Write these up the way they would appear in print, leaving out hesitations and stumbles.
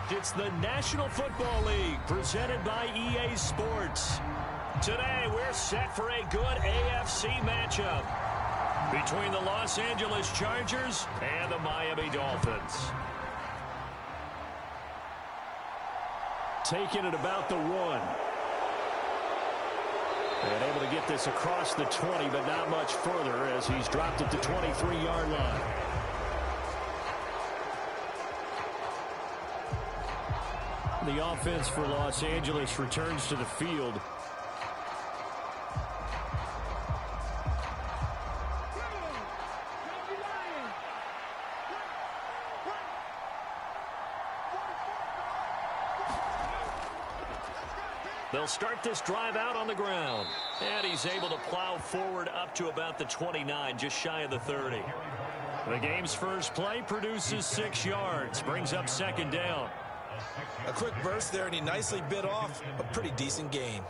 It's the National Football League presented by EA Sports. Today, we're set for a good AFC matchup between the Los Angeles Chargers and the Miami Dolphins. Taking it about the 1. And able to get this across the 20, but not much further as he's dropped at the 23-yard line. The offense for Los Angeles returns to the field. They'll start this drive out on the ground. And he's able to plow forward up to about the 29, just shy of the 30. The game's first play produces 6 yards, brings up second down. A quick burst there, and he nicely bit off a pretty decent gain.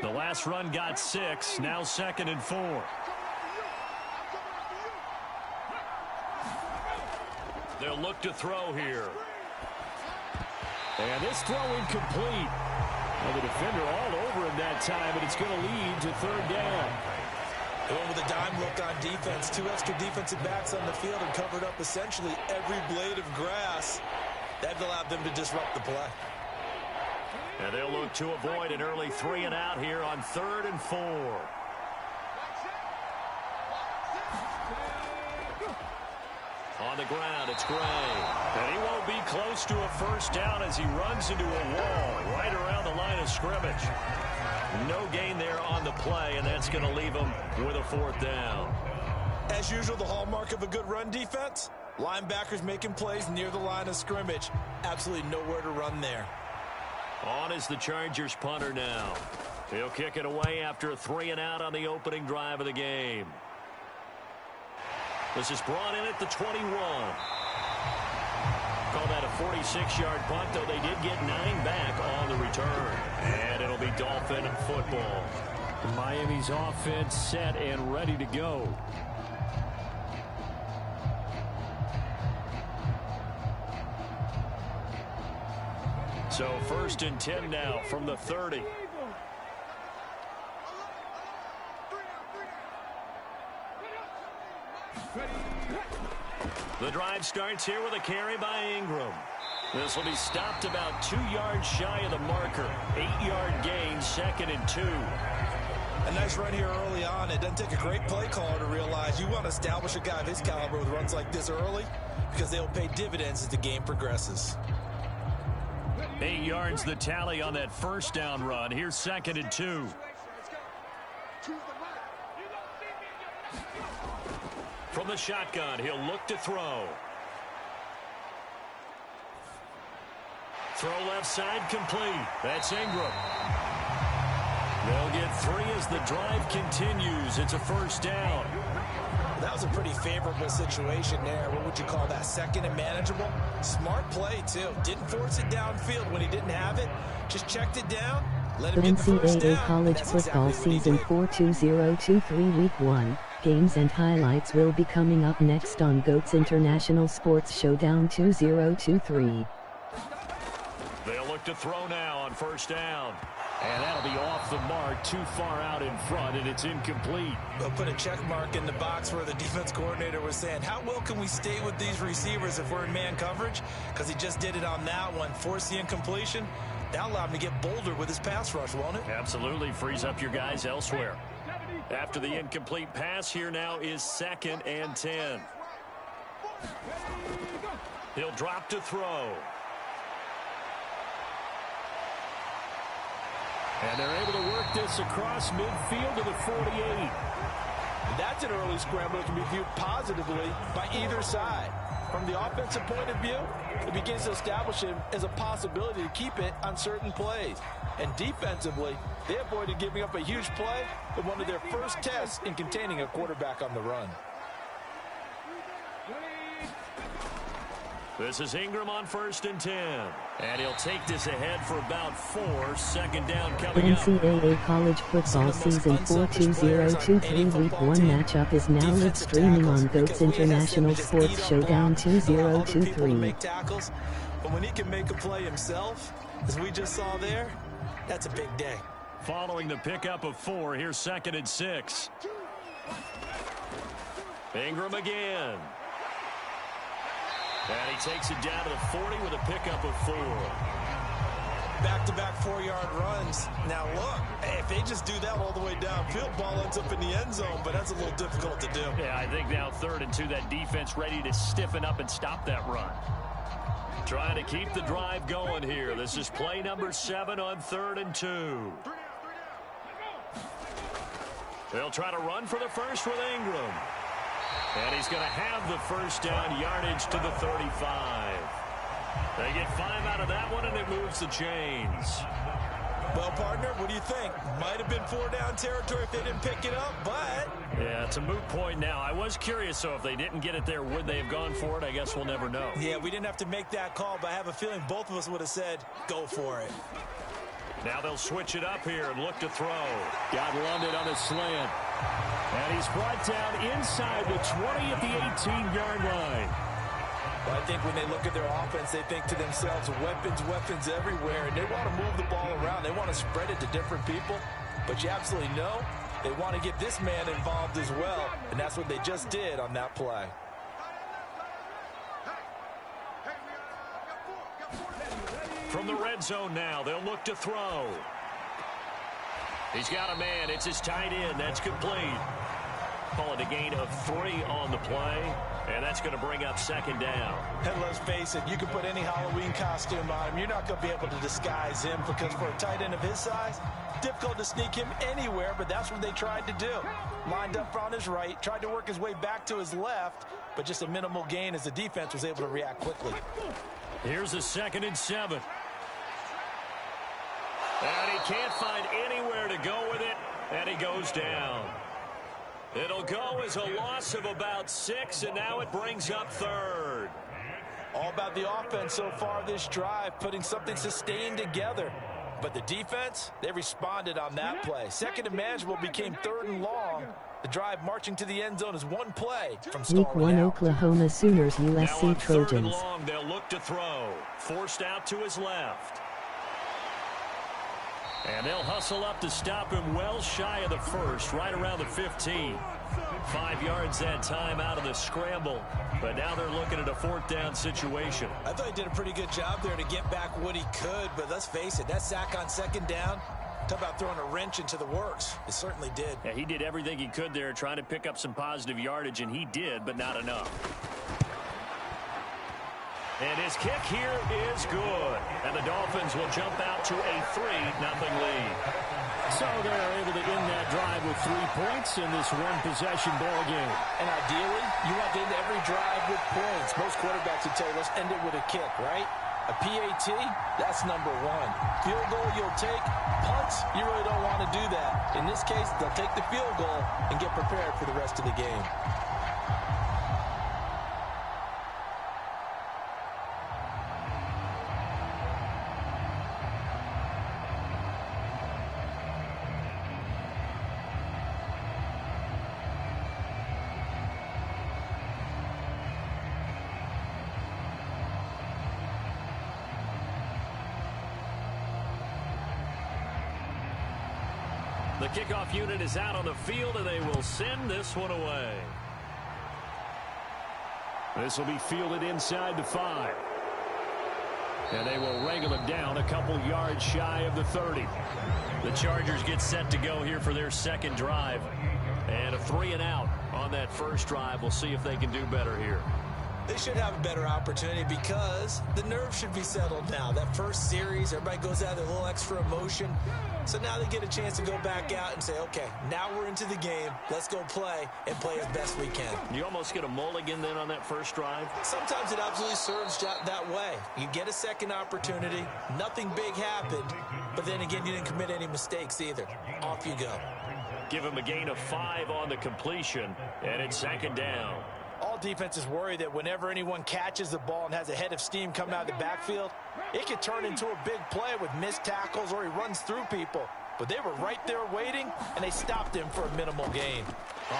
The last run got 6, now 2nd and 4. They'll look to throw here. And this throw incomplete. Well, the defender all over him that time, but it's going to lead to 3rd down. Going with a dime look on defense. 2 extra defensive backs on the field and covered up essentially every blade of grass. That allowed them to disrupt the play. And they'll look to avoid an early 3 and out here on 3rd and 4. On the ground, it's Gray. And he won't be close to a first down as he runs into a wall right around the line of scrimmage. No gain there on the play, and that's going to leave him with a 4th down. As usual, the hallmark of a good run defense, linebackers making plays near the line of scrimmage. Absolutely nowhere to run there. On is the Chargers punter now. He'll kick it away after a 3 and out on the opening drive of the game. This is brought in at the 21. Call that a 46-yard punt, though they did get 9 back on the return. And it'll be Dolphin football. Miami's offense set and ready to go. So 1st and 10 now from the 30. The drive starts here with a carry by Ingram. This will be stopped about 2 yards shy of the marker. 8-yard gain, 2nd and 2. A nice run here early on. It doesn't take a great play caller to realize you want to establish a guy of his caliber with runs like this early because they'll pay dividends as the game progresses. 8 yards the tally on that first down run. Here's 2nd and 2. From the shotgun, he'll look to throw. Throw left side complete. That's Ingram. They'll get 3 as the drive continues. It's a first down. That was a pretty favorable situation there. What would you call that? 2nd and manageable? Smart play, too. Didn't force it downfield when he didn't have it. Just checked it down. Let him get the first down. NCAA College Football Season 4 2023 Week 1. Games and highlights will be coming up next on GOAT's International Sports Showdown 2023. They'll look to throw now on first down. And that'll be off the mark, too far out in front, and it's incomplete. They'll put a check mark in the box where the defense coordinator was saying, how well can we stay with these receivers if we're in man coverage? Because he just did it on that one. Force the incompletion. That'll allow him to get bolder with his pass rush, won't it? Absolutely. Frees up your guys elsewhere. After the incomplete pass, here now is 2nd and 10. He'll drop to throw. And they're able to work this across midfield to the 48. That's an early scramble that can be viewed positively by either side. From the offensive point of view, it begins to establish him as a possibility to keep it on certain plays. And defensively, they avoided giving up a huge play with one of their first tests in containing a quarterback on the run. This is Ingram on 1st and 10. And he'll take this ahead for about 4. 2nd down coming up. NCAA College Football Season 4 2023 Week 1 matchup is now live streaming on GOAT's International Sports Showdown 2023. But when he can make a play himself, as we just saw there, that's a big day. Following the pickup of 4, here's 2nd and 6. Ingram again. And he takes it down to the 40 with a pickup of 4. Back-to-back 4-yard runs. Now look, if they just do that all the way downfield, ball ends up in the end zone, but that's a little difficult to do. Yeah, I think now 3rd and 2, that defense ready to stiffen up and stop that run. Trying to keep the drive going here. This is play number 7 on 3rd and 2. They'll try to run for the first with Ingram. And he's going to have the first down, yardage to the 35. They get 5 out of that one, and it moves the chains. Well, partner, what do you think? Might have been 4-down territory if they didn't pick it up, but... Yeah, it's a moot point now. I was curious, so if they didn't get it there, would they have gone for it? I guess we'll never know. Yeah, we didn't have to make that call, but I have a feeling both of us would have said, go for it. Now they'll switch it up here and look to throw. Got London on a slant. And he's brought down inside the 20 at the 18-yard line. Well, I think when they look at their offense, they think to themselves, weapons everywhere, and they want to move the ball around. They want to spread it to different people, but you absolutely know they want to get this man involved as well, and that's what they just did on that play. From the red zone now, they'll look to throw. He's got a man. It's his tight end. That's complete. Call it a gain of 3 on the play, and that's going to bring up 2nd down. And let's face it, you can put any Halloween costume on him. You're not going to be able to disguise him because for a tight end of his size, difficult to sneak him anywhere, but that's what they tried to do. Lined up on his right, tried to work his way back to his left, but just a minimal gain as the defense was able to react quickly. Here's a 2nd and 7. And he can't find anywhere to go with it, and he goes down. It'll go as a loss of about 6, and now it brings up 3rd. All about the offense so far this drive, putting something sustained together. But the defense, they responded on that play. 2nd and manageable became 3rd and long. The drive marching to the end zone is one play from Week 1 Oklahoma Sooners USC Trojans. 3rd and long, they'll look to throw. Forced out to his left. And they'll hustle up to stop him well shy of the 1st, right around the 15. 5 yards that time out of the scramble. But now they're looking at a 4th down situation. I thought he did a pretty good job there to get back what he could, but let's face it, that sack on 2nd down, talk about throwing a wrench into the works. It certainly did. Yeah, he did everything he could there, trying to pick up some positive yardage, and he did, but not enough. And his kick here is good. And the Dolphins will jump out to a 3-0 lead. So they're able to end that drive with 3 points in this one-possession ball game. And ideally, you want to end every drive with points. Most quarterbacks would tell you, let's end it with a kick, right? A PAT, that's number 1. Field goal you'll take. Punts, you really don't want to do that. In this case, they'll take the field goal and get prepared for the rest of the game. The kickoff unit is out on the field, and they will send this one away. This will be fielded inside the 5. And they will wrangle him down a couple yards shy of the 30. The Chargers get set to go here for their 2nd drive. And a 3-and-out on that 1st drive. We'll see if they can do better here. They should have a better opportunity because the nerves should be settled now. That first series, everybody goes out with a little extra emotion. So now they get a chance to go back out and say, okay, now we're into the game. Let's go play and play as best we can. You almost get a mulligan then on that 1st drive? Sometimes it absolutely serves that way. You get a 2nd opportunity. Nothing big happened. But then again, you didn't commit any mistakes either. Off you go. Give him a gain of 5 on the completion. And it's 2nd down. All All defenses worry that whenever anyone catches the ball and has a head of steam coming out of the backfield, it could turn into a big play with missed tackles or he runs through people. But they were right there waiting, and they stopped him for a minimal gain.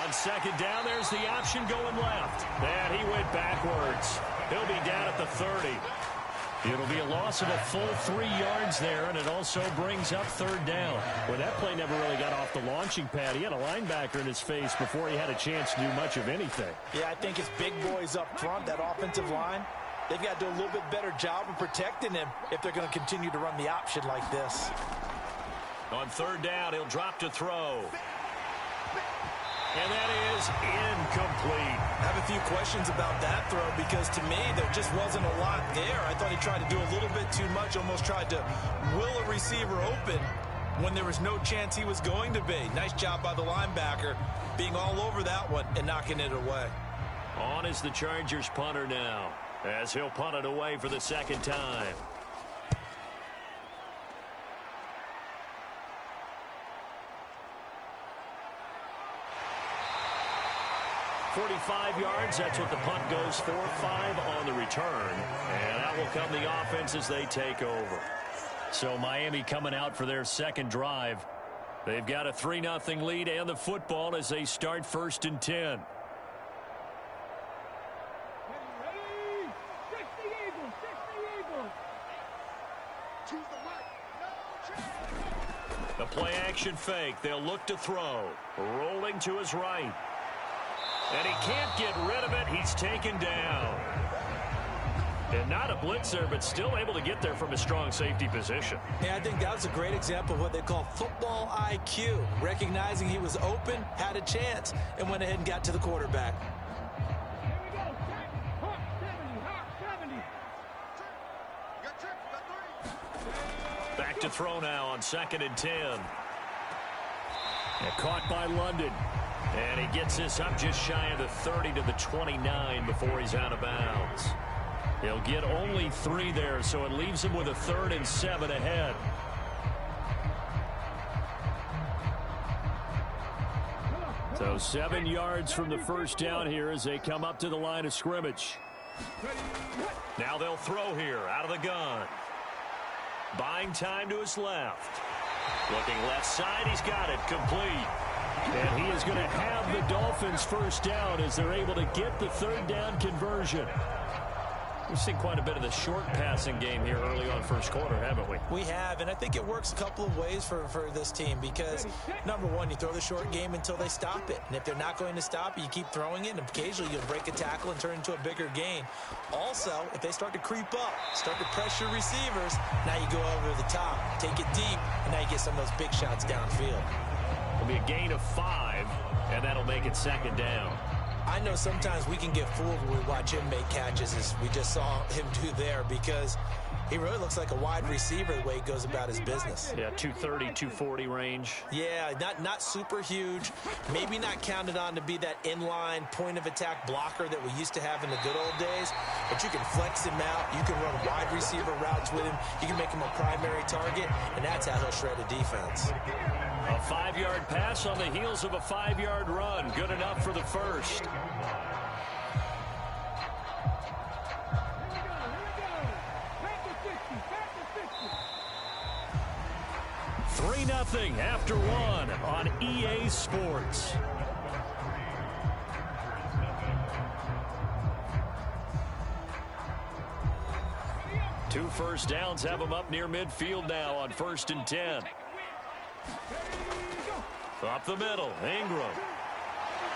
On second down, there's the option going left. And he went backwards. He'll be down at the 30. It'll be a loss of a full 3 yards there, and it also brings up third down. Well, that play never really got off the launching pad. He had a linebacker in his face before he had a chance to do much of anything. Yeah, I think it's big boys up front, that offensive line. They've got to do a little bit better job of protecting him if they're going to continue to run the option like this. On third down, he'll drop to throw. And that is incomplete. I have a few questions about that throw because to me there just wasn't a lot there. I thought he tried to do a little bit too much, almost tried to will a receiver open when there was no chance he was going to be. Nice job by the linebacker being all over that one and knocking it away. On is the Chargers punter now, as he'll punt it away for the second time. 45 yards, that's what the punt goes for. 5 on the return. And that will come the offense as they take over. So Miami coming out for their second drive. They've got a 3-0 lead and the football as they start 1st and 10. The play action fake. They'll look to throw. Rolling to his right. And he can't get rid of it. He's taken down. And not a blitzer, but still able to get there from a strong safety position. Yeah, I think that was a great example of what they call football IQ. Recognizing he was open, had a chance, and went ahead and got to the quarterback. Back to throw now on 2nd and 10. And caught by London. And he gets this up just shy of the 30 to the 29 before he's out of bounds. He'll get only 3 there, so it leaves him with a 3rd and 7 ahead. So 7 yards from the first down here as they come up to the line of scrimmage. Now they'll throw here out of the gun. Buying time to his left. Looking left side, he's got it complete. And he is going to have the Dolphins first down as they're able to get the 3rd down conversion. We've seen quite a bit of the short passing game here early on first quarter, haven't we? We have, and I think it works a couple of ways for this team because, number one, you throw the short game until they stop it. And if they're not going to stop it, you keep throwing it, and occasionally you'll break a tackle and turn into a bigger gain. Also, if they start to creep up, start to pressure receivers, now you go over the top, take it deep, and now you get some of those big shots downfield. It'll be a gain of 5, and that'll make it 2nd down. I know sometimes we can get fooled when we watch him make catches, as we just saw him do there, because he really looks like a wide receiver the way he goes about his business. Yeah, 230, 240 range. Yeah, not super huge. Maybe not counted on to be that inline point-of-attack blocker that we used to have in the good old days, but you can flex him out. You can run wide receiver routes with him. You can make him a primary target, and that's how he'll shred a defense. A 5-yard pass on the heels of a 5-yard run. Good enough for the first. 3-0 after 1 on EA Sports. Two first downs have them up near midfield now on 1st and 10. Up the middle, Ingram.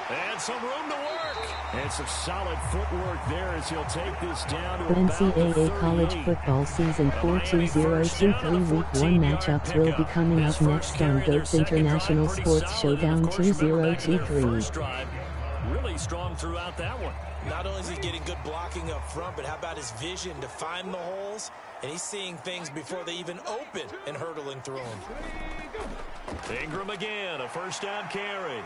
And some room to work. And some solid footwork there as he'll take this down to The NCAA college football season 4-2-0-2-3 Week 1 matchups will be coming up next on GOAT's International Sports Showdown 2023. Really strong throughout that one. Not only is he getting good blocking up front, but how about his vision to find the holes? And he's seeing things before they even open and hurdling through them. Ingram again, a first down carry.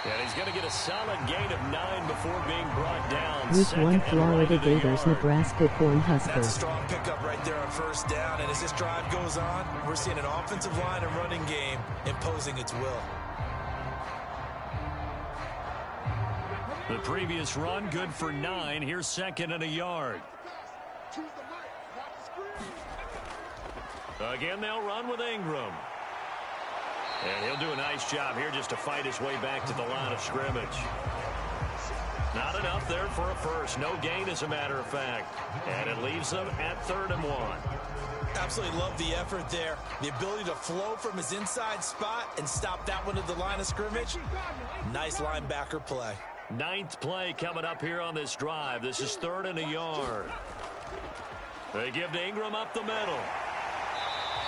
And he's going to get a solid gain of 9 before being brought down. Week 1 Florida Gators, Nebraska Cornhuskers. That's a strong pickup right there on first down. And as this drive goes on, we're seeing an offensive line and running game imposing its will. The previous run good for 9. Here's 2nd and a yard. Again, they'll run with Ingram. And he'll do a nice job here just to fight his way back to the line of scrimmage. Not enough there for a first. No gain, as a matter of fact. And it leaves them at 3rd and 1. Absolutely love the effort there. The ability to flow from his inside spot and stop that one at the line of scrimmage. Nice linebacker play. 9th play coming up here on this drive. This is 3rd and a yard. They give to Ingram up the middle.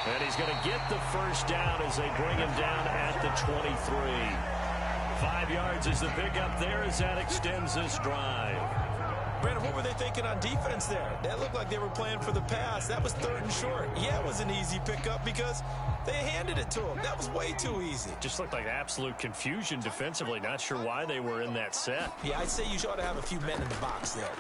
And he's going to get the first down as they bring him down at the 23. 5 yards is the pickup there as that extends this drive. Brandon, what were they thinking on defense there? That looked like they were playing for the pass. That was 3rd and short. Yeah, it was an easy pickup because they handed it to him. That was way too easy. Just looked like absolute confusion defensively. Not sure why they were in that set. Yeah, I'd say you ought to have a few men in the box there.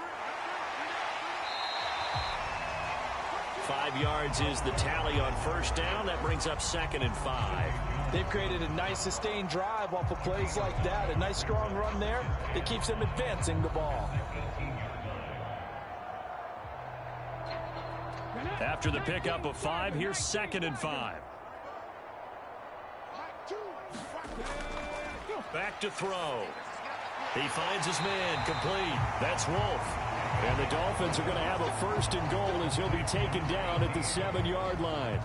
5 yards is the tally on first down. That brings up 2nd and 5. They've created a nice sustained drive off of plays like that. A nice strong run there that keeps them advancing the ball. After the pickup of 5, here's 2nd and 5. Back to throw. He finds his man complete. That's Wolf. And the Dolphins are going to have a 1st and goal as he'll be taken down at the 7-yard line.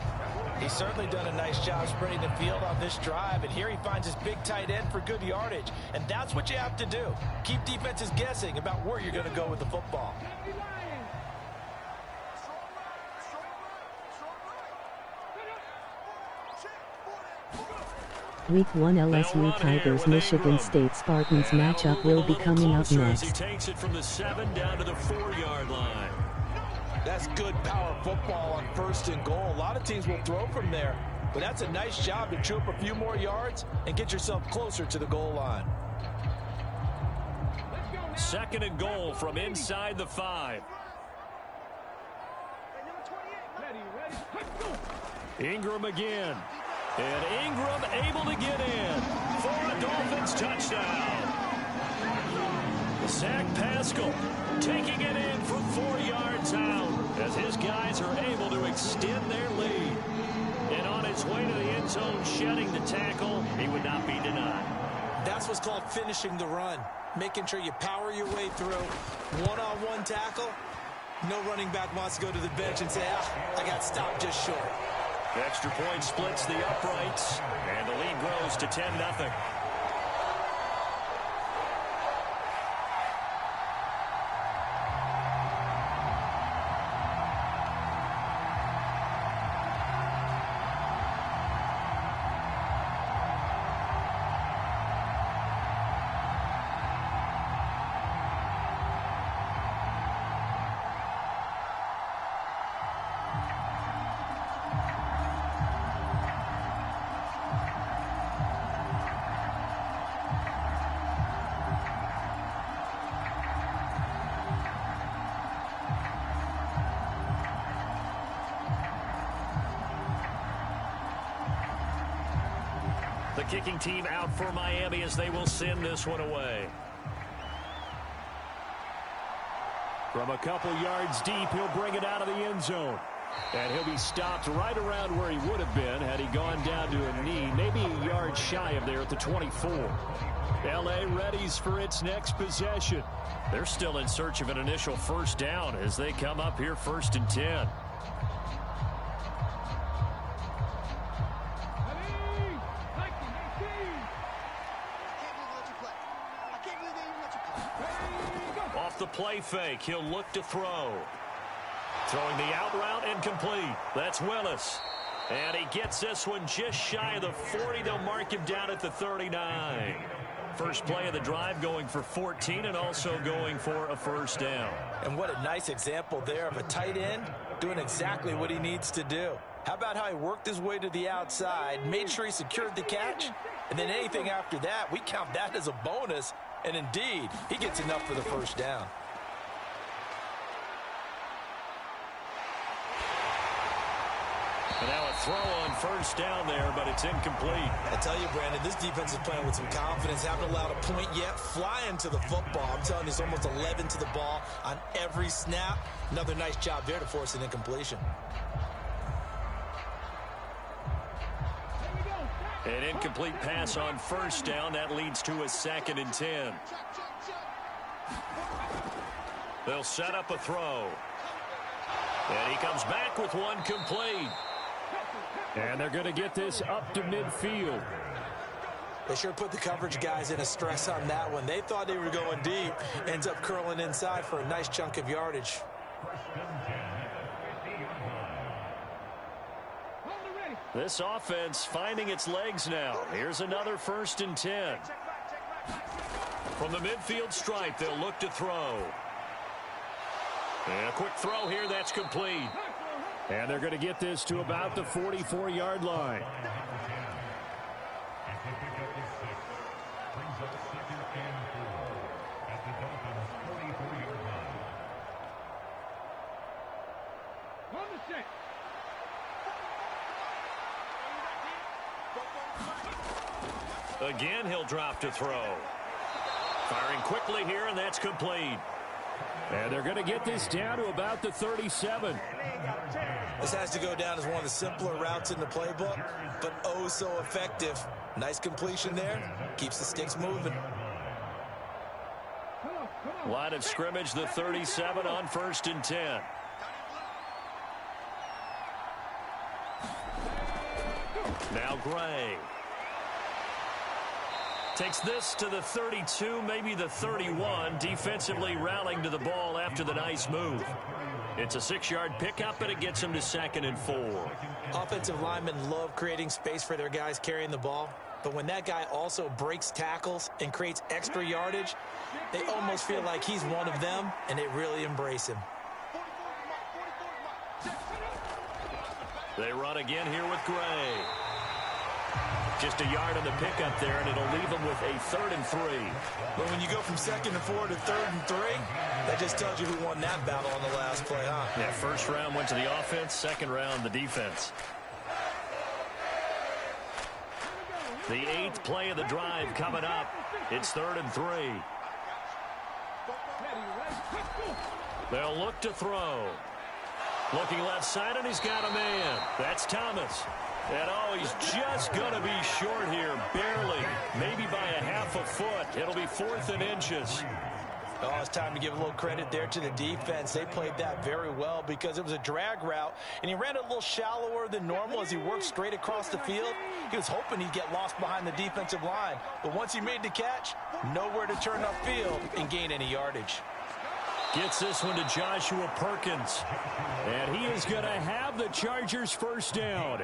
He's certainly done a nice job spreading the field on this drive, and here he finds his big tight end for good yardage. And that's what you have to do. Keep defenses guessing about where you're going to go with the football. Week 1 LSU Tigers Michigan State Spartans matchup will be coming up next. He takes it from the 7 down to the 4-yard line. That's good power football on 1st and goal. A lot of teams will throw from there, but that's a nice job to chew up a few more yards and get yourself closer to the goal line. 2nd and goal from inside the 5. Ingram again. And Ingram able to get in for a Dolphins touchdown. Zach Pascal taking it in from 4 yards out as his guys are able to extend their lead. And on his way to the end zone, shedding the tackle, he would not be denied. That's what's called finishing the run. Making sure you power your way through. One-on-one tackle. No running back wants to go to the bench and say, I got stopped just short. Extra point splits the uprights, and the lead grows to 10-0. The kicking team out for Miami as they will send this one away. From a couple yards deep, he'll bring it out of the end zone. And he'll be stopped right around where he would have been had he gone down to a knee, maybe a yard shy of there at the 24. L.A. readies for its next possession. They're still in search of an initial first down as they come up here 1st and 10. Off the play fake, he'll look to throw. Throwing the out route incomplete. That's Willis. And he gets this one just shy of the 40. They'll mark him down at the 39. First play of the drive going for 14 and also going for a first down. And what a nice example there of a tight end doing exactly what he needs to do. How about how he worked his way to the outside, made sure he secured the catch, and then anything after that, we count that as a bonus. And indeed, he gets enough for the first down. And now a throw on first down there, but it's incomplete. I tell you, Brandon, this defense is playing with some confidence. Haven't allowed a point yet. Flying to the football. I'm telling you, it's almost 11 to the ball on every snap. Another nice job there to force an incompletion. An incomplete pass on first down. That leads to a 2nd and 10. They'll set up a throw. And he comes back with one complete. And they're going to get this up to midfield. They sure put the coverage guys in a stress on that one. They thought they were going deep. Ends up curling inside for a nice chunk of yardage. This offense finding its legs now. Here's another 1st and 10. From the midfield stripe, they'll look to throw. And a quick throw here, that's complete. And they're going to get this to about the 44-yard line. Again, he'll drop to throw. Firing quickly here, and that's complete. And they're going to get this down to about the 37. This has to go down as one of the simpler routes in the playbook, but oh so effective. Nice completion there. Keeps the sticks moving. Line of scrimmage, the 37 on 1st and 10. Now Gray. Takes this to the 32, maybe the 31. Defensively rallying to the ball after the nice move. It's a 6-yard pickup, and it gets him to 2nd and 4. Offensive linemen love creating space for their guys carrying the ball. But when that guy also breaks tackles and creates extra yardage, they almost feel like he's one of them, and they really embrace him. They run again here with Gray. Just a yard on the pickup there, and it'll leave them with a 3rd and 3. But when you go from 2nd and 4 to 3rd and 3, that just tells you who won that battle on the last play, huh? Yeah, first round went to the offense, second round the defense. The 8th play of the drive coming up. It's 3rd and 3. They'll look to throw. Looking left side, and he's got a man. That's Thomas. And oh, he's just going to be short here, barely, maybe by a half a foot. It'll be 4th and inches. Oh, it's time to give a little credit there to the defense. They played that very well because it was a drag route, and he ran it a little shallower than normal as he worked straight across the field. He was hoping he'd get lost behind the defensive line, but once he made the catch, nowhere to turn upfield and gain any yardage. Gets this one to Joshua Perkins. And he is going to have the Chargers first down.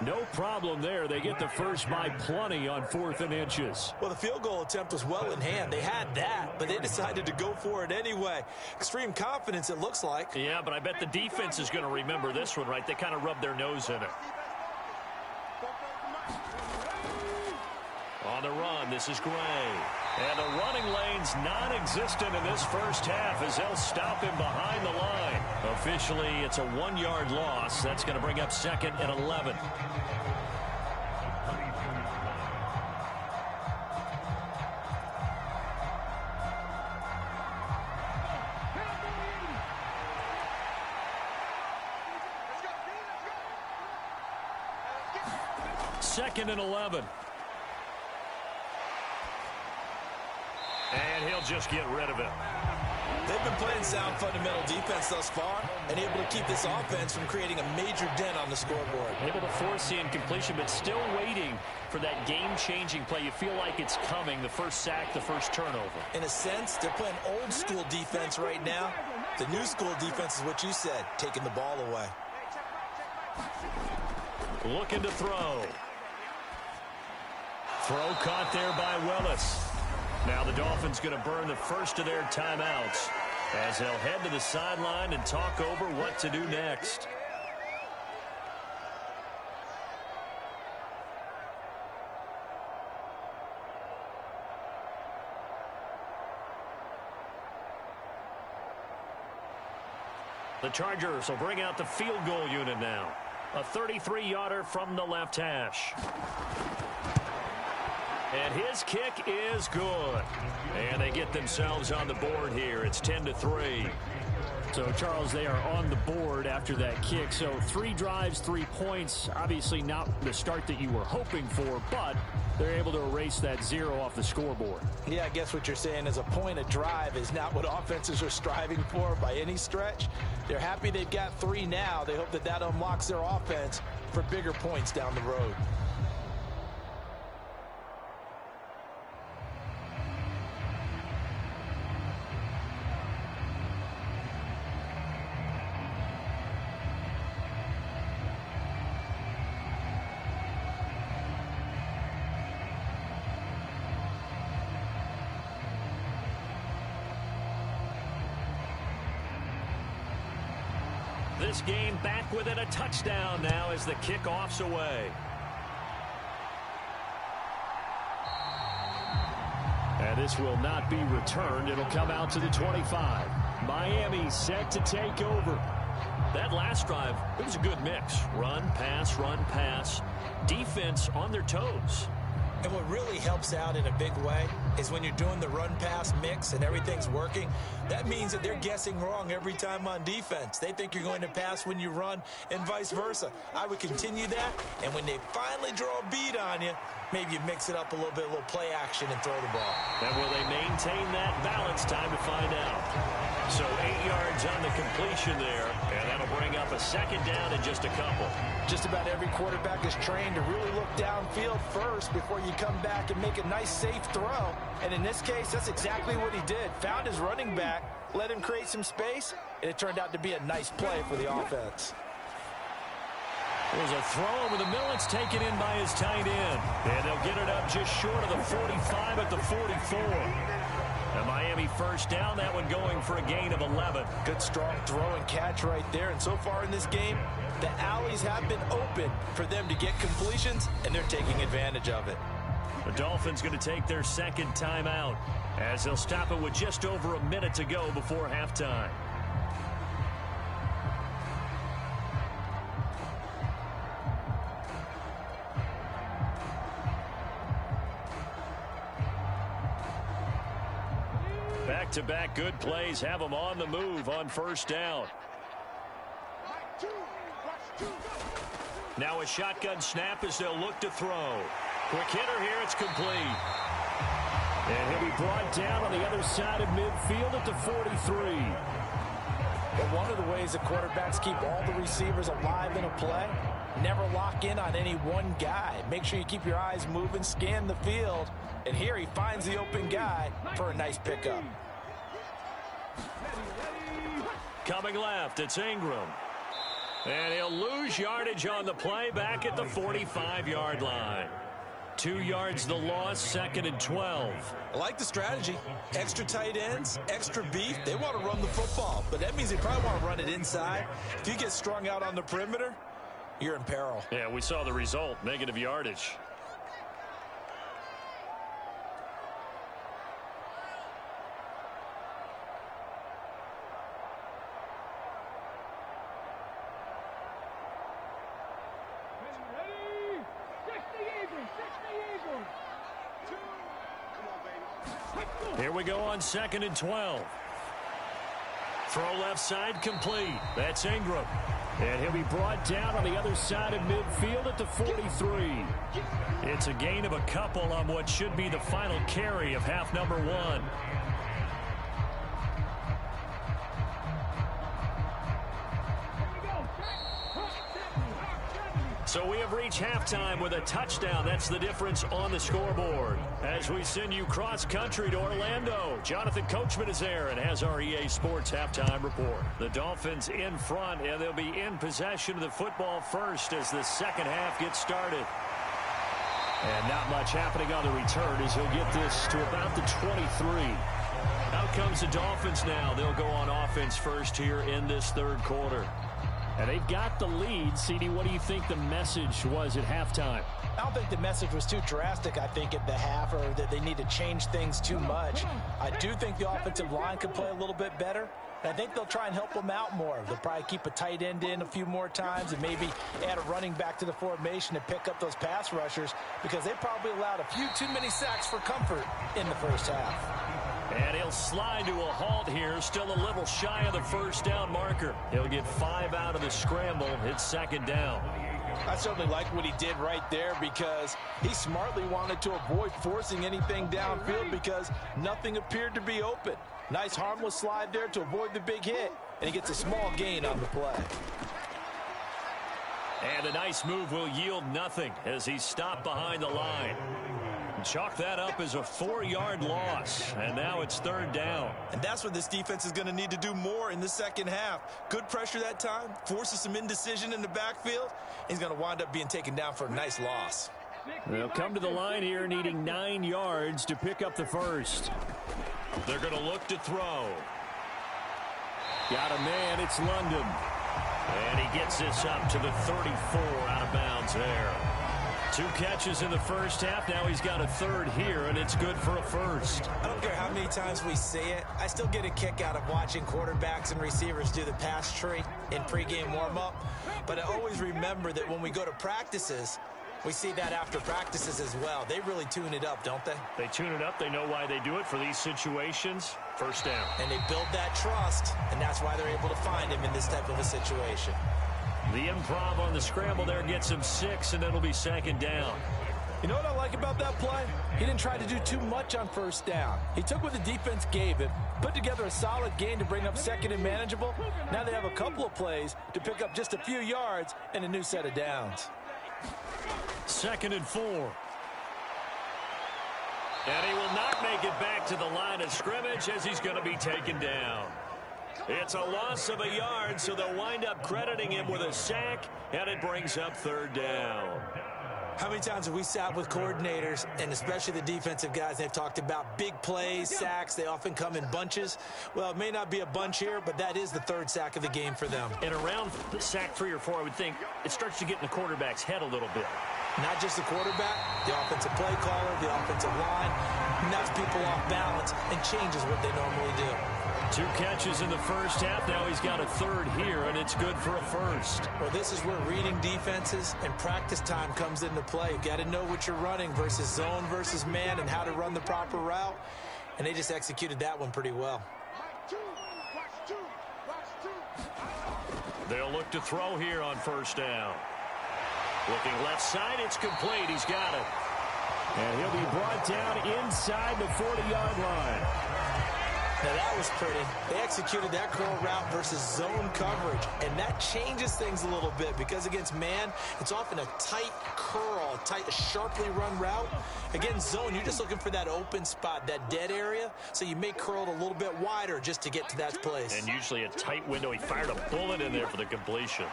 No problem there. They get the first by plenty on 4th and inches. Well, the field goal attempt was well in hand. They had that, but they decided to go for it anyway. Extreme confidence, it looks like. Yeah, but I bet the defense is going to remember this one, right? They kind of rubbed their nose in it. On the run, this is Gray. And the running lane's non-existent in this first half as they'll stop him behind the line. Officially, it's a 1-yard loss. That's going to bring up 2nd and 11. Second and 11. And he'll just get rid of it. They've been playing sound fundamental defense thus far and able to keep this offense from creating a major dent on the scoreboard. Able to force the incompletion, but still waiting for that game-changing play. You feel like it's coming, the first sack, the first turnover. In a sense, they're playing old-school defense right now. The new-school defense is what you said, taking the ball away. Looking to throw. Throw caught there by Willis. Now the Dolphins going to burn the first of their timeouts as they'll head to the sideline and talk over what to do next. The Chargers will bring out the field goal unit now. A 33-yarder from the left hash. And his kick is good. And they get themselves on the board here. It's 10-3. So, Charles, they are on the board after that kick. So 3 drives, 3 points. Obviously not the start that you were hoping for, but they're able to erase that 0 off the scoreboard. Yeah, I guess what you're saying is a point a drive is not what offenses are striving for by any stretch. They're happy they've got 3 now. They hope that that unlocks their offense for bigger points down the road. This game back within a touchdown now as the kickoff's away. And this will not be returned. It'll come out to the 25. Miami set to take over. That last drive, it was a good mix. Run, pass, defense on their toes. And what really helps out in a big way is when you're doing the run-pass mix and everything's working, that means that they're guessing wrong every time on defense. They think you're going to pass when you run and vice versa. I would continue that, and when they finally draw a beat on you, maybe you mix it up a little bit, a little play action and throw the ball. And will they maintain that balance? Time to find out. So 8 yards on the completion there, and that'll bring up a second down in just a couple. Just about every quarterback is trained to really look downfield first before you come back and make a nice, safe throw. And in this case, that's exactly what he did. Found his running back, let him create some space, and it turned out to be a nice play for the offense. There's a throw over the middle. It's taken in by his tight end. And they'll get it up just short of the 45 at the 44. A Miami first down, that one going for a gain of 11. Good strong throw and catch right there. And so far in this game, the alleys have been open for them to get completions, and they're taking advantage of it. The Dolphins going to take their second timeout as they'll stop it with just over a minute to go before halftime. Back-to-back good plays have them on the move on first down. Now a shotgun snap as they'll look to throw. Quick hitter here, it's complete. And he'll be brought down on the other side of midfield at the 43. But one of the ways the quarterbacks keep all the receivers alive in a play, never lock in on any one guy. Make sure you keep your eyes moving, scan the field. And here he finds the open guy for a nice pickup. Coming left, it's Ingram. And he'll lose yardage on the play back at the 45-yard line. 2 yards the loss, 2nd and 12. I like the strategy. Extra tight ends, extra beef. They want to run the football, but that means they probably want to run it inside. If you get strung out on the perimeter, you're in peril. Yeah, we saw the result, negative yardage. Here we go on 2nd and 12. Throw left side complete. That's Ingram. And he'll be brought down on the other side of midfield at the 43. It's a gain of a couple on what should be the final carry of half number 1. So we have reached halftime with a touchdown. That's the difference on the scoreboard. As we send you cross-country to Orlando, Jonathan Coachman is there and has our EA Sports halftime report. The Dolphins in front, and they'll be in possession of the football first as the second half gets started. And not much happening on the return as he'll get this to about the 23. Out comes the Dolphins now. They'll go on offense first here in this third quarter. And they've got the lead. CD, what do you think the message was at halftime? I don't think the message was too drastic, I think, at the half, or that they need to change things too much. I do think the offensive line could play a little bit better. I think they'll try and help them out more. They'll probably keep a tight end in a few more times and maybe add a running back to the formation to pick up those pass rushers because they probably allowed a few too many sacks for comfort in the first half. And he'll slide to a halt here, still a little shy of the first down marker. He'll get 5 out of the scramble. It's second down. I certainly like what he did right there because he smartly wanted to avoid forcing anything downfield because nothing appeared to be open. Nice harmless slide there to avoid the big hit, and he gets a small gain on the play. And a nice move will yield nothing as he's stopped behind the line. Chalk that up as a 4-yard loss, and now it's third down. And that's what this defense is going to need to do more in the second half. Good pressure that time, forces some indecision in the backfield. He's going to wind up being taken down for a nice loss. They'll come to the line here needing 9 yards to pick up the first. They're going to look to throw. Got a man, it's London. And he gets this up to the 34 out of bounds there. 2 catches in the first half. Now he's got a third here, and it's good for a first. I don't care how many times we say it. I still get a kick out of watching quarterbacks and receivers do the pass tree in pregame warm-up. But I always remember that when we go to practices, we see that after practices as well. They really tune it up, don't they? They tune it up. They know why they do it for these situations. First down. And they build that trust, and that's why they're able to find him in this type of a situation. The improv on the scramble there gets him 6, and it'll be second down. You know what I like about that play? He didn't try to do too much on first down. He took what the defense gave him, put together a solid gain to bring up second and manageable. Now they have a couple of plays to pick up just a few yards and a new set of downs. 2nd and 4. And he will not make it back to the line of scrimmage as he's going to be taken down. It's a loss of a yard, so they'll wind up crediting him with a sack, and it brings up third down. How many times have we sat with coordinators, and especially the defensive guys, they've talked about big plays, sacks. They often come in bunches. Well, it may not be a bunch here, but that is the third sack of the game for them. And around the sack 3 or 4, I would think it starts to get in the quarterback's head a little bit. Not just the quarterback, the offensive play caller, the offensive line, knocks people off balance and changes what they normally do. 2 catches in the first half. Now he's got a third here, and it's good for a first. Well, this is where reading defenses and practice time comes into play. You've got to know what you're running versus zone versus man and how to run the proper route. And they just executed that one pretty well. They'll look to throw here on first down. Looking left side, it's complete. He's got it. And he'll be brought down inside the 40-yard line. Now that was pretty. They executed that curl route versus zone coverage, and that changes things a little bit because against man, it's often a tight curl, a sharply run route. Against zone, you're just looking for that open spot, that dead area, so you may curl it a little bit wider just to get to that place. And usually a tight window. He fired a bullet in there for the completion.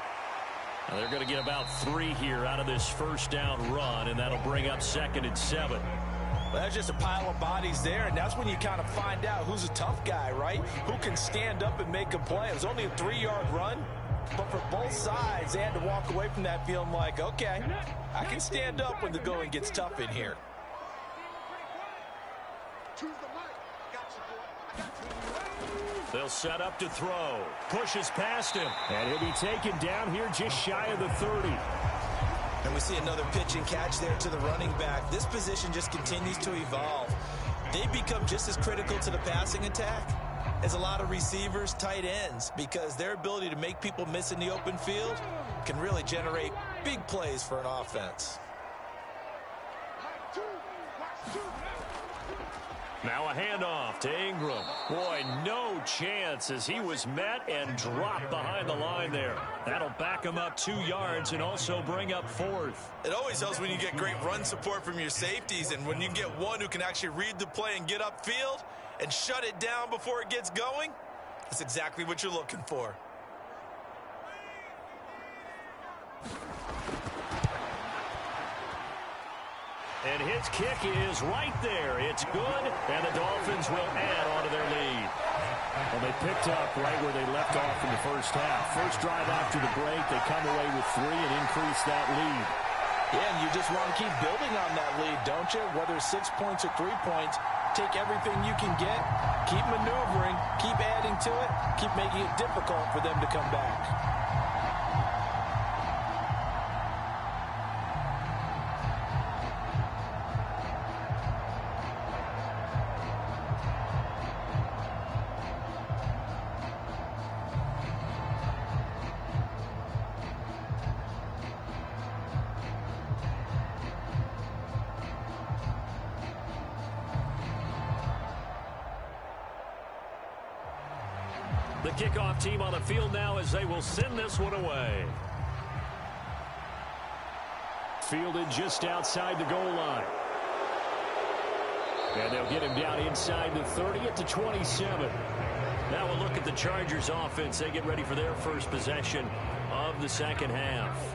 Now they're going to get about 3 here out of this first down run, and that'll bring up 2nd and 7. Well, that's just a pile of bodies there, and that's when you kind of find out who's a tough guy, right? Who can stand up and make a play. It was only a 3-yard run, but for both sides, they had to walk away from that feeling like, okay, I can stand up when the going gets tough in here. They'll set up to throw. Pushes past him. And he'll be taken down here just shy of the 30. And we see another pitch and catch there to the running back. This position just continues to evolve. They become just as critical to the passing attack as a lot of receivers, tight ends, because their ability to make people miss in the open field can really generate big plays for an offense. Now a handoff to Ingram. Boy, no chance as he was met and dropped behind the line there. That'll back him up 2 yards and also bring up 4th. It always helps when you get great run support from your safeties, and when you get one who can actually read the play and get upfield and shut it down before it gets going, that's exactly what you're looking for. And his kick is right there. It's good, and the Dolphins will add on to their lead. Well, they picked up right where they left off in the first half. First drive after the break, they come away with 3 and increase that lead. Yeah, and you just want to keep building on that lead, don't you? Whether it's 6 points or 3 points, take everything you can get, keep maneuvering, keep adding to it, keep making it difficult for them to come back. The kickoff team on the field now as they will send this one away. Fielded just outside the goal line. And they'll get him down inside the 30 at the 27. Now we'll look at the Chargers offense. They get ready for their first possession of the second half.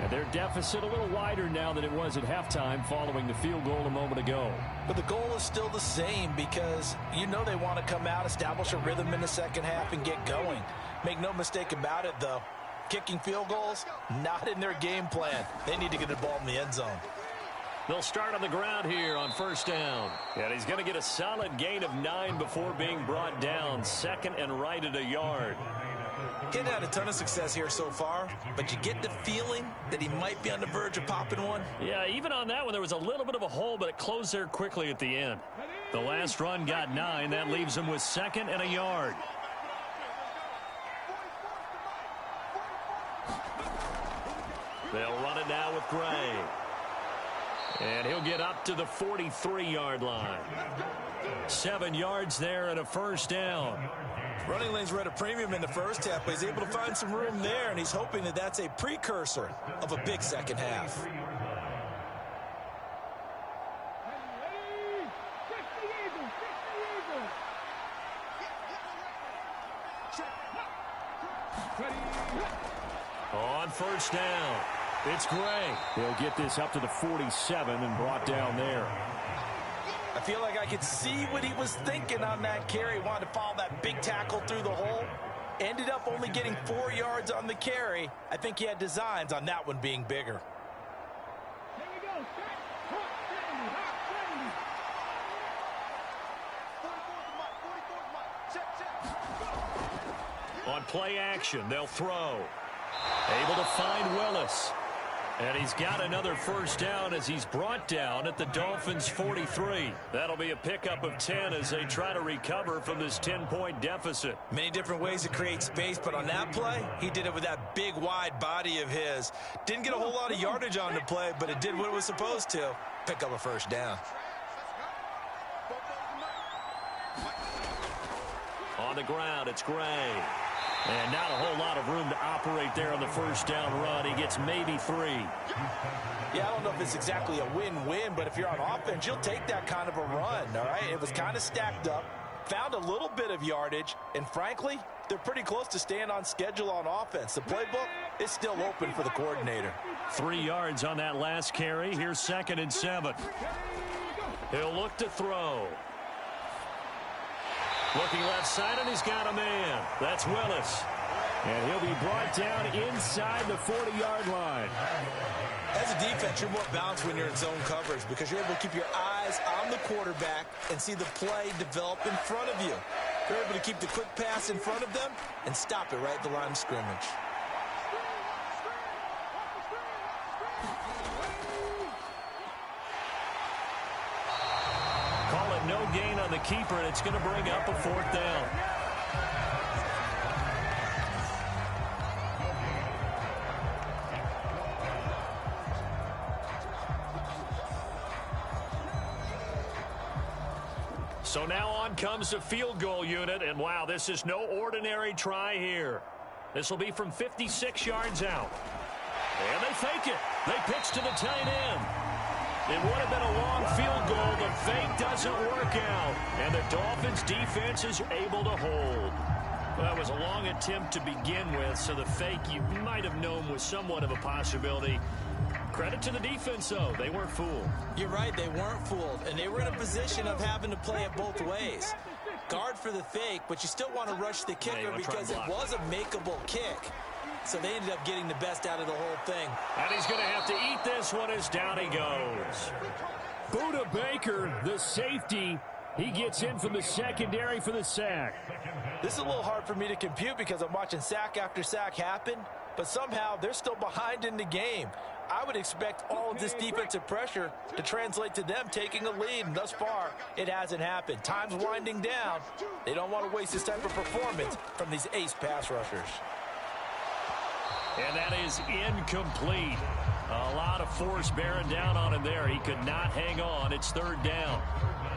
And their deficit a little wider now than it was at halftime following the field goal a moment ago. But the goal is still the same because you know they want to come out, establish a rhythm in the second half, and get going. Make no mistake about it, though. Kicking field goals, not in their game plan. They need to get the ball in the end zone. They'll start on the ground here on first down. And he's going to get a solid gain of 9 before being brought down. Second and right at a yard. Getting had a ton of success here so far, but you get the feeling that he might be on the verge of popping one. Yeah, even on that one, there was a little bit of a hole, but it closed there quickly at the end. The last run got 9. That leaves him with second and a yard. They'll run it now with Gray. And he'll get up to the 43-yard line. 7 yards there and a first down. Running lanes were at a premium in the first half, but he's able to find some room there, and he's hoping that that's a precursor of a big second half. On first down, it's Gray. He'll get this up to the 47 and brought down there. I feel like I could see what he was thinking on that carry. Wanted to follow that big tackle through the hole. Ended up only getting 4 yards on the carry. I think he had designs on that one being bigger. On play action, they'll throw. Able to find Willis. And he's got another first down as he's brought down at the Dolphins' 43. That'll be a pickup of 10 as they try to recover from this 10-point deficit. Many different ways to create space, but on that play, he did it with that big, wide body of his. Didn't get a whole lot of yardage on the play, but it did what it was supposed to. Pick up a first down. On the ground, it's Gray. And not a whole lot of room to operate there on the first down run. He gets maybe 3. Yeah, I don't know if it's exactly a win-win, but if you're on offense, you'll take that kind of a run, all right? It was kind of stacked up, found a little bit of yardage, and frankly, they're pretty close to staying on schedule on offense. The playbook is still open for the coordinator. 3 yards on that last carry. Here's second and 7. He'll look to throw. Looking left side, and he's got a man. That's Willis. And he'll be brought down inside the 40-yard line. As a defense, you're more balanced when you're in zone coverage because you're able to keep your eyes on the quarterback and see the play develop in front of you. You're able to keep the quick pass in front of them and stop it right at the line of scrimmage. Call it no gain on the keeper, and it's going to bring up a 4th down. So now on comes the field goal unit, and wow, this is no ordinary try here. This will be from 56 yards out. And they fake it. They pitch to the tight end. It would have been a long field goal. The fake doesn't work out. And the Dolphins defense is able to hold. Well, that was a long attempt to begin with, so the fake you might have known was somewhat of a possibility. Credit to the defense, though. They weren't fooled. You're right. They weren't fooled. And they were in a position of having to play it both ways. Guard for the fake, but you still want to rush the kicker because it was a makeable kick. So they ended up getting the best out of the whole thing. And he's going to have to eat this one as down he goes. Buda Baker, the safety, He gets in from the secondary for the sack. This is a little hard for me to compute because I'm watching sack after sack happen, but somehow they're still behind in the game. I would expect all of this defensive pressure to translate to them taking a lead, and thus far, it hasn't happened. Time's winding down. They don't want to waste this type of performance from these ace pass rushers. And that is incomplete. A lot of force bearing down on him there. He could not hang on. It's third down.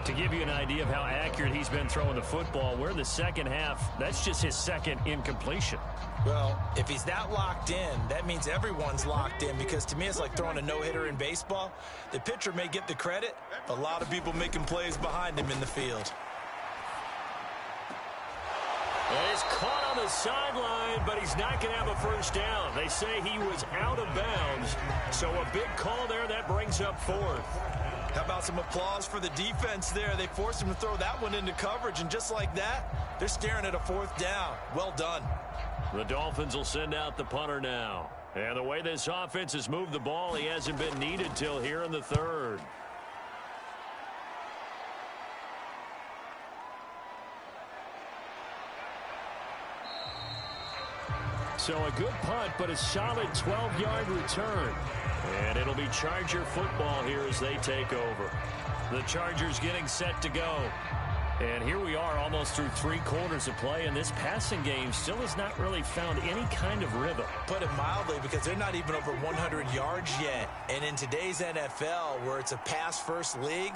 To give you an idea of how accurate he's been throwing the football, we're in the second half. That's just his second incompletion. Well, if he's that locked in, that means everyone's locked in, because to me it's like throwing a no-hitter in baseball. The pitcher may get the credit, but a lot of people making plays behind him in the field. Well, he's caught on the sideline, but he's not going to have a first down. They say he was out of bounds, so a big call there. That brings up fourth. How about some applause for the defense there? They forced him to throw that one into coverage, and just like that, they're staring at a fourth down. Well done. The Dolphins will send out the punter now. And the way this offense has moved the ball, he hasn't been needed till here in the third. So a good punt, but a solid 12-yard return. And it'll be Charger football here as they take over. The Chargers getting set to go. And here we are almost through 3 quarters of play, and this passing game still has not really found any kind of rhythm. Put it mildly, because they're not even over 100 yards yet. And in today's NFL, where it's a pass-first league,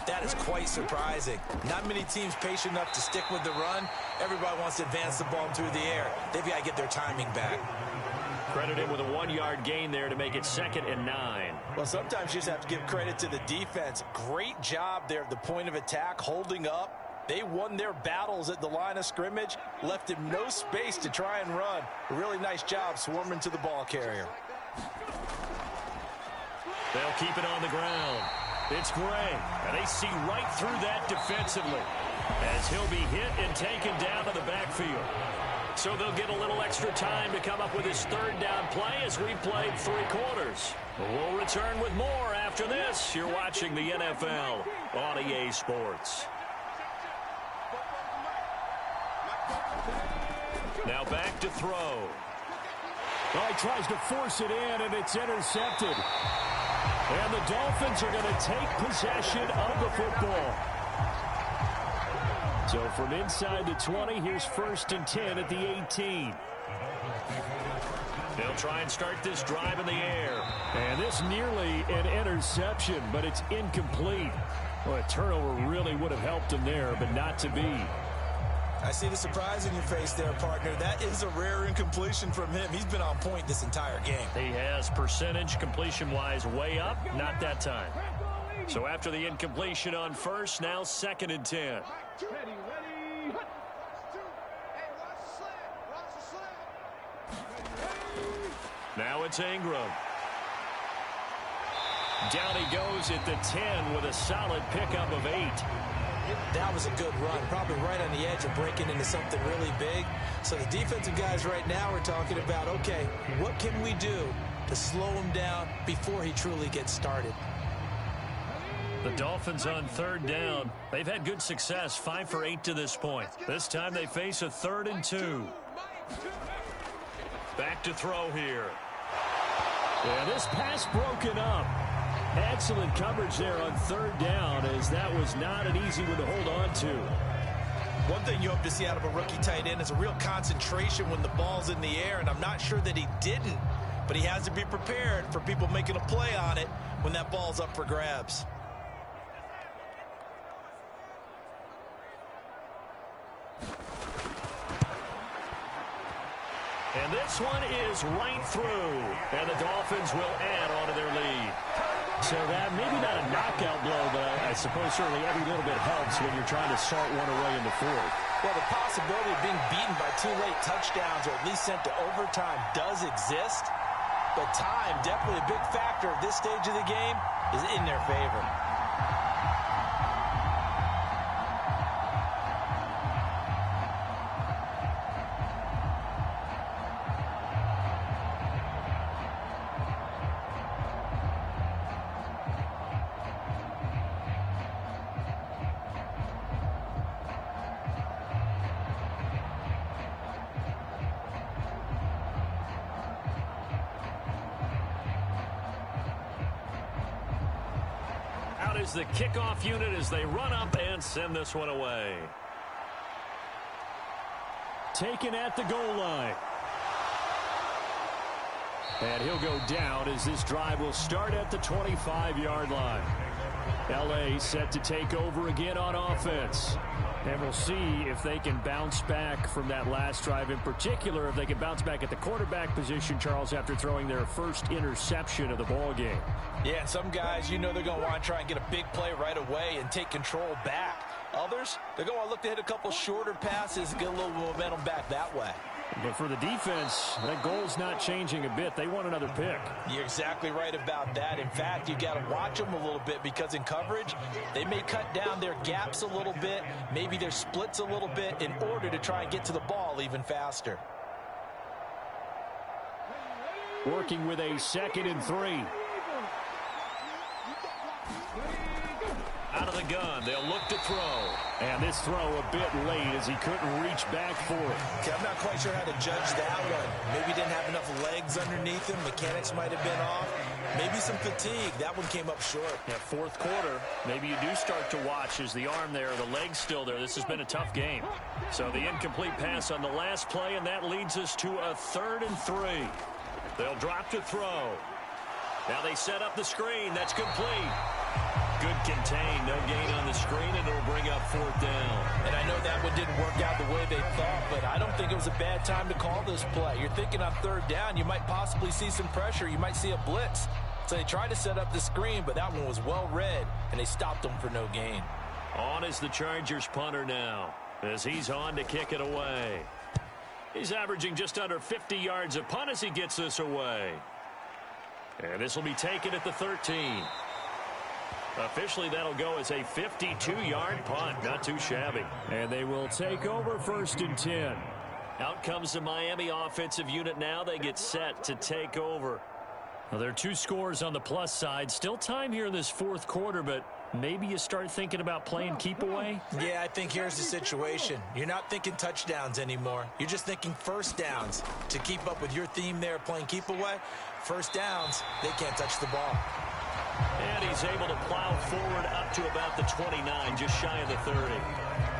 that is quite surprising. Not many teams patient enough to stick with the run. Everybody wants to advance the ball through the air. They've got to get their timing back. Credit him with a 1-yard gain there to make it 2nd and 9. Well, sometimes you just have to give credit to the defense. Great job there at the point of attack, holding up. They won their battles at the line of scrimmage, left him no space to try and run. A really nice job swarming to the ball carrier. They'll keep it on the ground. It's Gray, and they see right through that defensively as he'll be hit and taken down to the backfield. So they'll get a little extra time to come up with his third down play as we played 3 quarters. We'll return with more after this. You're watching the NFL on EA Sports. Now back to throw. Well, he tries to force it in, and it's intercepted. And the Dolphins are going to take possession of the football. So from inside the 20, here's 1st and 10 at the 18. They'll try and start this drive in the air. And this nearly an interception, but it's incomplete. Well, a turnover really would have helped him there, but not to be. I see the surprise in your face there, partner. That is a rare incompletion from him. He's been on point this entire game. He has percentage completion-wise way up, not that time. So after the incompletion on first, now 2nd and 10. Now it's Ingram. Down he goes at the 10 with a solid pickup of 8. That was a good run, probably right on the edge of breaking into something really big. So the defensive guys right now are talking about, okay, what can we do to slow him down before he truly gets started? The Dolphins on 3rd down. They've had good success, 5 for 8 to this point. This time they face a 3rd and 2. Back to throw here. And this pass broken up. Excellent coverage there on 3rd down, as that was not an easy one to hold on to. One thing you hope to see out of a rookie tight end is a real concentration when the ball's in the air, and I'm not sure that he didn't, but he has to be prepared for people making a play on it when that ball's up for grabs. And this one is right through, and the Dolphins will add on to their lead. So that maybe not a knockout blow, but I suppose certainly every little bit helps when you're trying to start one away in the 4th. Well, the possibility of being beaten by 2 late touchdowns or at least sent to overtime does exist, but time, definitely a big factor at this stage of the game, is in their favor. out is the kickoff unit as they run up and send this one away. Taken at the goal line. And he'll go down as this drive will start at the 25-yard line. L.A. set to take over again on offense. And we'll see if they can bounce back from that last drive, in particular if they can bounce back at the quarterback position, Charles, after throwing their first interception of the ball game. Yeah, and some guys, you know they're going to want to try and get a big play right away and take control back. Others, they're going to want to look to hit a couple shorter passes and get a little momentum back that way. But for the defense, that goal's not changing a bit. They want another pick. You're exactly right about that. In fact, you got to watch them a little bit because in coverage, they may cut down their gaps a little bit, maybe their splits a little bit in order to try and get to the ball even faster. Working with a 2nd and 3. Out of the gun, they'll look to throw. And this throw a bit late as he couldn't reach back for it. Okay, I'm not quite sure how to judge that one. Maybe he didn't have enough legs underneath him. Mechanics might have been off. Maybe some fatigue. That one came up short. Yeah, fourth quarter, maybe you do start to watch. Is the arm there, the leg's still there? This has been a tough game. So the incomplete pass on the last play, and that leads us to a 3rd and 3. They'll drop to throw. Now they set up the screen. That's complete. Good contain, no gain on the screen, and it'll bring up 4th down. And I know that one didn't work out the way they thought, but I don't think it was a bad time to call this play. You're thinking on 3rd down, you might possibly see some pressure. You might see a blitz. So they tried to set up the screen, but that one was well read, and they stopped them for no gain. On is the Chargers punter now, as he's on to kick it away. He's averaging just under 50 yards a punt as he gets this away. And this will be taken at the 13. Officially, that'll go as a 52-yard punt. Not too shabby. And they will take over 1st and 10. Out comes the Miami offensive unit now. They get set to take over. Well, there are 2 scores on the plus side. Still time here in this 4th quarter, but maybe you start thinking about playing keep away? Yeah, I think here's the situation. You're not thinking touchdowns anymore. You're just thinking 1st downs. To keep up with your theme there, playing keep away, 1st downs, they can't touch the ball. And he's able to plow forward up to about the 29, just shy of the 30.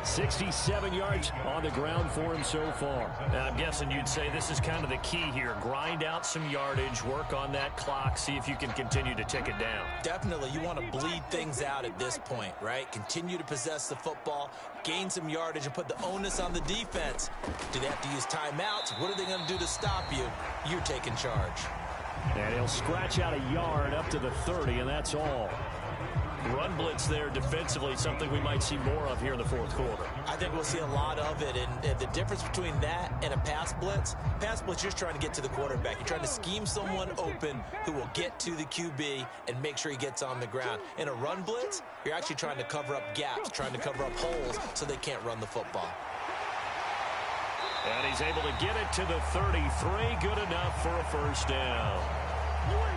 67 yards on the ground for him so far. Now, I'm guessing you'd say this is kind of the key here. Grind out some yardage, work on that clock, see if you can continue to tick it down. Definitely. You want to bleed things out at this point, right? Continue to possess the football, gain some yardage, and put the onus on the defense. Do they have to use timeouts? What are they going to do to stop you? You're taking charge. And he'll scratch out a yard up to the 30, and that's all. Run blitz there defensively, something we might see more of here in the 4th quarter. I think we'll see a lot of it, and the difference between that and a pass blitz, you're just trying to get to the quarterback. You're trying to scheme someone open who will get to the QB and make sure he gets on the ground. In a run blitz, you're actually trying to cover up gaps, trying to cover up holes so they can't run the football. And he's able to get it to the 33, good enough for a 1st down.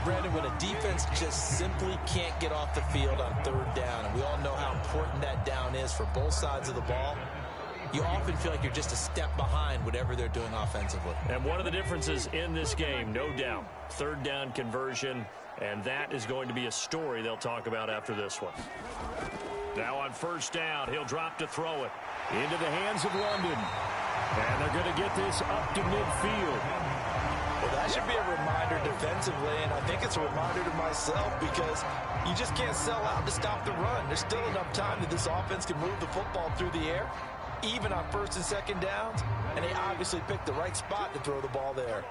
Brandon, when a defense just simply can't get off the field on 3rd down, and we all know how important that down is for both sides of the ball, you often feel like you're just a step behind whatever they're doing offensively. And one of the differences in this game, no doubt, 3rd down conversion, and that is going to be a story they'll talk about after this one. Now on 1st down, he'll drop to throw it. Into the hands of London. And they're going to get this up to midfield. Well, that should be a reminder defensively, and I think it's a reminder to myself because you just can't sell out to stop the run. There's still enough time that this offense can move the football through the air, even on 1st and 2nd downs, and they obviously picked the right spot to throw the ball there.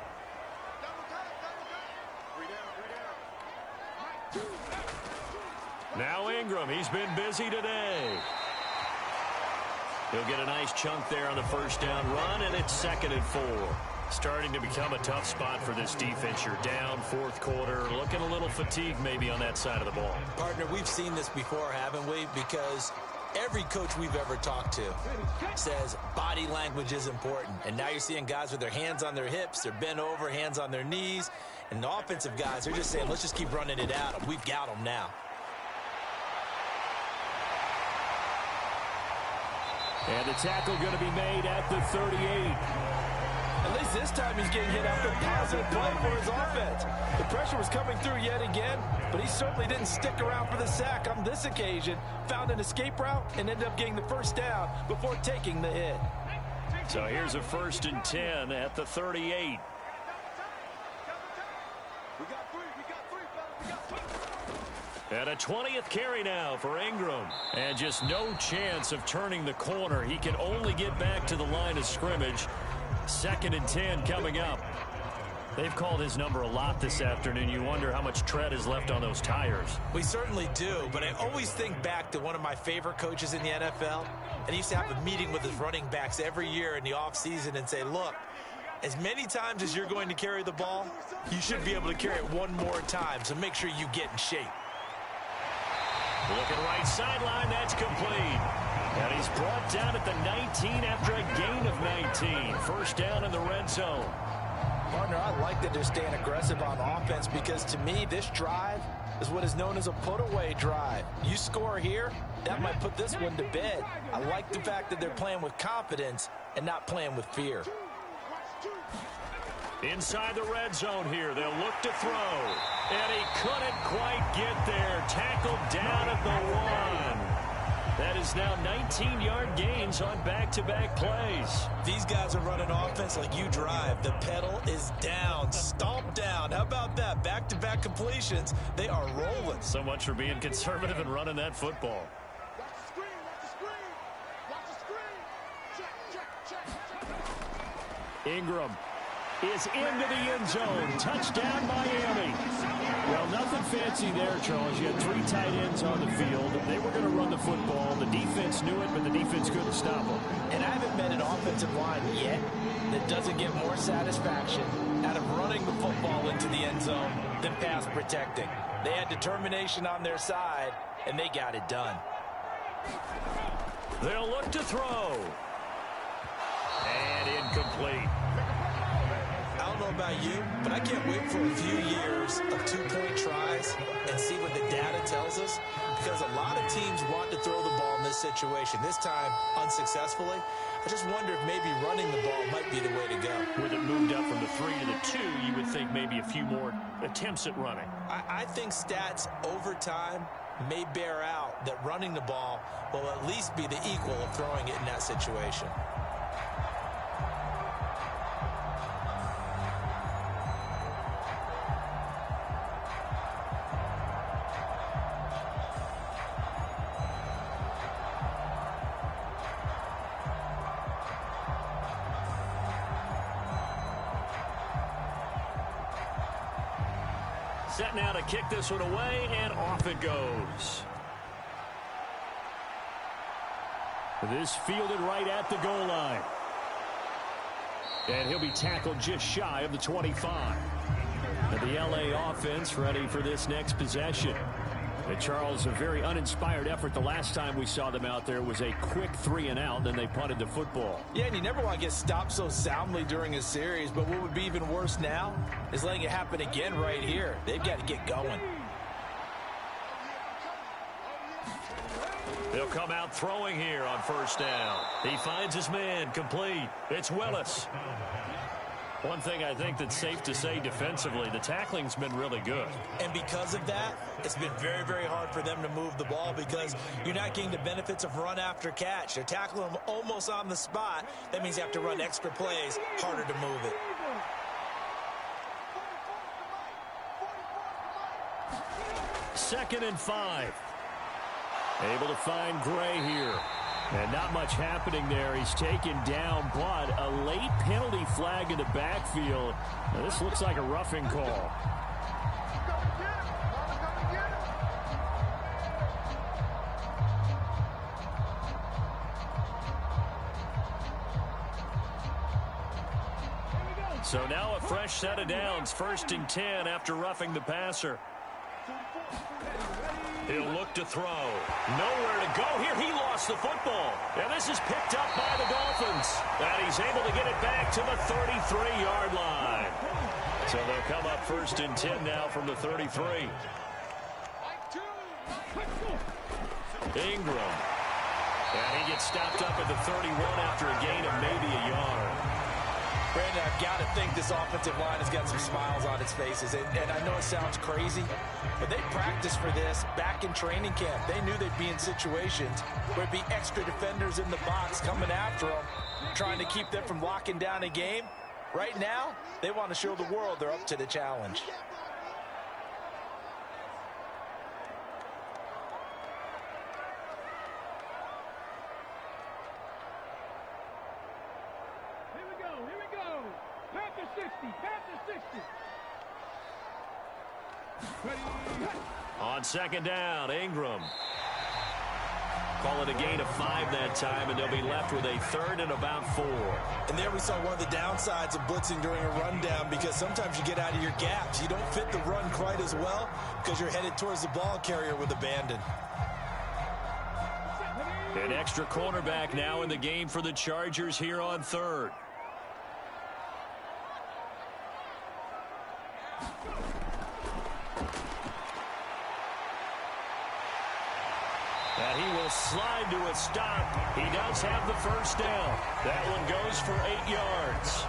Now Ingram, he's been busy today. He'll get a nice chunk there on the 1st down run, and it's 2nd and 4. Starting to become a tough spot for this defense. You're down 4th quarter, looking a little fatigued maybe on that side of the ball. Partner, we've seen this before, haven't we? Because every coach we've ever talked to says body language is important. And now you're seeing guys with their hands on their hips, they're bent over, hands on their knees. And the offensive guys, they're just saying, let's just keep running it at them. We've got them now. And the tackle going to be made at the 38. At least this time he's getting hit after a positive play for his offense. The pressure was coming through yet again, but he certainly didn't stick around for the sack on this occasion. Found an escape route and ended up getting the first down before taking the hit. So here's a 1st and 10 at the 38. And a 20th carry now for Ingram. And just no chance of turning the corner. He can only get back to the line of scrimmage. 2nd and 10 coming up. They've called his number a lot this afternoon. You wonder how much tread is left on those tires. We certainly do, but I always think back to one of my favorite coaches in the NFL. And he used to have a meeting with his running backs every year in the offseason and say, look, as many times as you're going to carry the ball, you should be able to carry it one more time, so make sure you get in shape. Looking right sideline, that's complete. And he's brought down at the 19 after a gain of 19. 1st down in the red zone. Partner, I like that they're staying aggressive on offense because to me, this drive is what is known as a put-away drive. You score here, that might put this one to bed. I like the fact that they're playing with confidence and not playing with fear. Inside the red zone here, they'll look to throw. And he couldn't quite get there. Tackled down at the 1. That is now 19-yard gains on back-to-back plays. These guys are running offense like you drive. The pedal is down, stomped down. How about that? Back-to-back completions. They are rolling. So much for being conservative and running that football. Ingram is into the end zone. Touchdown, Miami. Well, nothing fancy there, Charles. You had 3 tight ends on the field. They were going to run the football. The defense knew it, but the defense couldn't stop them. And I haven't met an offensive line yet that doesn't get more satisfaction out of running the football into the end zone than pass protecting. They had determination on their side, and they got it done. They'll look to throw. And incomplete. I don't know about you, but I can't wait for a few years of 2-point tries and see what the data tells us, because a lot of teams want to throw the ball in this situation. This time, unsuccessfully. I just wonder if maybe running the ball might be the way to go. With it moved up from the 3 to the 2, you would think maybe a few more attempts at running. I think stats over time may bear out that running the ball will at least be the equal of throwing it in that situation. Set now to kick this one away, and off it goes. This fielded right at the goal line. And he'll be tackled just shy of the 25. And the LA offense ready for this next possession. And Charles, a very uninspired effort the last time we saw them out there was a quick 3-and-out, then they punted the football. Yeah, and you never want to get stopped so soundly during a series, but what would be even worse now is letting it happen again right here. They've got to get going. They'll come out throwing here on 1st down. He finds his man, complete. It's Willis. One thing I think that's safe to say defensively, the tackling's been really good. And because of that, it's been very, very hard for them to move the ball because you're not getting the benefits of run after catch. They're tackling them almost on the spot. That means you have to run extra plays, harder to move it. Second and 5. Able to find Gray here. And not much happening there. He's taken down, but a late penalty flag in the backfield. Now, this looks like a roughing call. So now a fresh set of downs. 1st and 10 after roughing the passer. He'll look to throw. Nowhere to go here. He lost the football. And this is picked up by the Dolphins. And he's able to get it back to the 33-yard line. So they'll come up 1st and 10 now from the 33. Ingram. And he gets stopped up at the 31 after a gain of maybe a yard. Brandon, I've got to think this offensive line has got some smiles on its faces. And I know it sounds crazy, but they practiced for this back in training camp. They knew they'd be in situations where it'd be extra defenders in the box coming after them, trying to keep them from locking down a game. Right now, they want to show the world they're up to the challenge. On second down, Ingram. Call it a gain of 5 that time, and they'll be left with a 3rd and about 4. And there we saw one of the downsides of blitzing during a rundown, because sometimes you get out of your gaps. You don't fit the run quite as well because you're headed towards the ball carrier with abandon. An extra cornerback now in the game for the Chargers here on 3rd. And he will slide to a stop. He does have the first down. That one goes for 8 yards.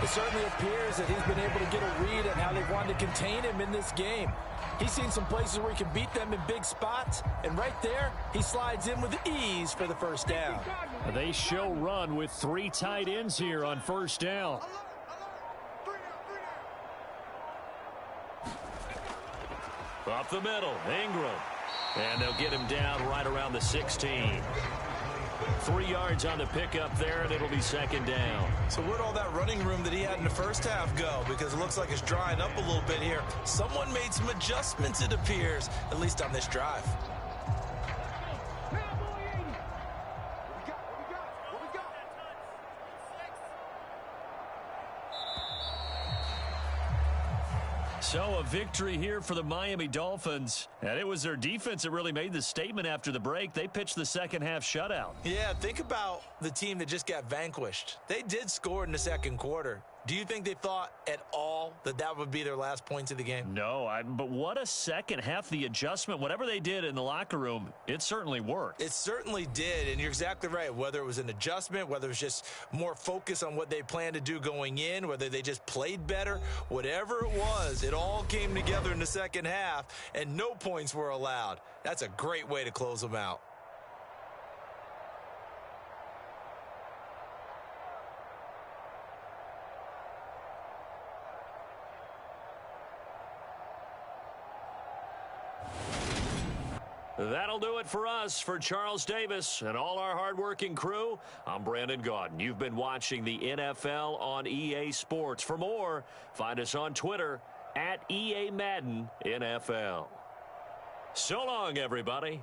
It certainly appears that he's been able to get a read on how they've wanted to contain him in this game. He's seen some places where he can beat them in big spots, and right there, he slides in with ease for the first down. They show run with 3 tight ends here on first down. Up the middle, Ingram. And they'll get him down right around the 16. 3 yards on the pickup there, and it'll be second down. So where'd all that running room that he had in the first half go? Because it looks like it's drying up a little bit here. Someone made some adjustments, it appears, at least on this drive. So a victory here for the Miami Dolphins. And it was their defense that really made the statement after the break. They pitched the second half shutout. Yeah, think about the team that just got vanquished. They did score in the second quarter. Do you think they thought at all that that would be their last points of the game? No, but what a second half. The adjustment, whatever they did in the locker room, it certainly worked. It certainly did, and you're exactly right. Whether it was an adjustment, whether it was just more focus on what they planned to do going in, whether they just played better, whatever it was, it all came together in the second half, and no points were allowed. That's a great way to close them out. That'll do it for us. For Charles Davis and all our hardworking crew, I'm Brandon Gaudin. You've been watching the NFL on EA Sports. For more, find us on Twitter at EA Madden NFL. So long, everybody.